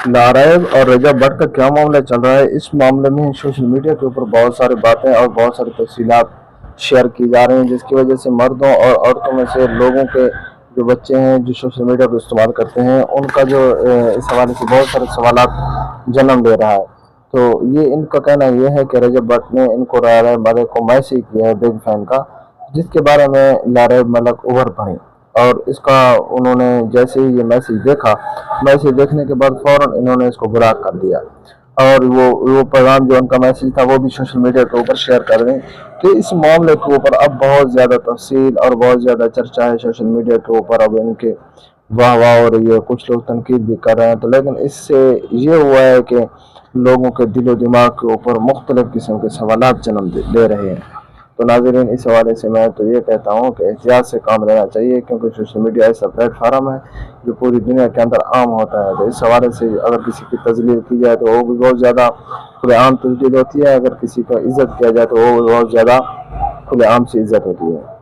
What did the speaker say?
नारायण और रजब भट्ट का क्या मामला चल रहा है, इस मामले में सोशल मीडिया के ऊपर बहुत सारी बातें और बहुत सारी तफसीलात शेयर की जा रही हैं, जिसकी वजह से मर्दों और औरतों में से लोगों के जो बच्चे हैं जो सोशल मीडिया को इस्तेमाल करते हैं, उनका जो इस हवाले से बहुत सारे सवालात जन्म ले रहा है। तो ये इनका कहना ये है कि रजब भट्ट ने इनको नारायण मलिक को मैसेज किया है बिग फैन का, जिसके बारे में नारायण मलिक उभर पड़े और इसका उन्होंने जैसे ही ये मैसेज देखा, मैसेज देखने के बाद फौरन इन्होंने इसको ब्लॉक कर दिया और वो पैगाम जो उनका मैसेज था वो भी सोशल मीडिया के ऊपर शेयर कर दें। तो इस मामले के ऊपर अब बहुत ज़्यादा तफसील और बहुत ज़्यादा चर्चा है सोशल मीडिया के ऊपर। अब इनके वाह वाह हो रही है, कुछ लोग तनकीद भी कर रहे हैं। तो लेकिन इससे ये हुआ है कि लोगों के दिलो दिमाग के ऊपर मुख्तलिफ किस्म के सवालात जन्म ले रहे हैं। तो नाज़रीन, इस हवाले से मैं तो ये कहता हूँ कि एहतियात से काम लेना चाहिए, क्योंकि सोशल मीडिया ऐसा प्लेटफार्म है जो पूरी दुनिया के अंदर आम होता है। तो इस हवाले से अगर किसी की तजलील की जाए तो वो भी बहुत ज़्यादा खुलेआम तजलील होती है, अगर किसी का इज़्ज़त किया जाए तो वो भी बहुत ज़्यादा खुलेआम से इज़्ज़त होती है।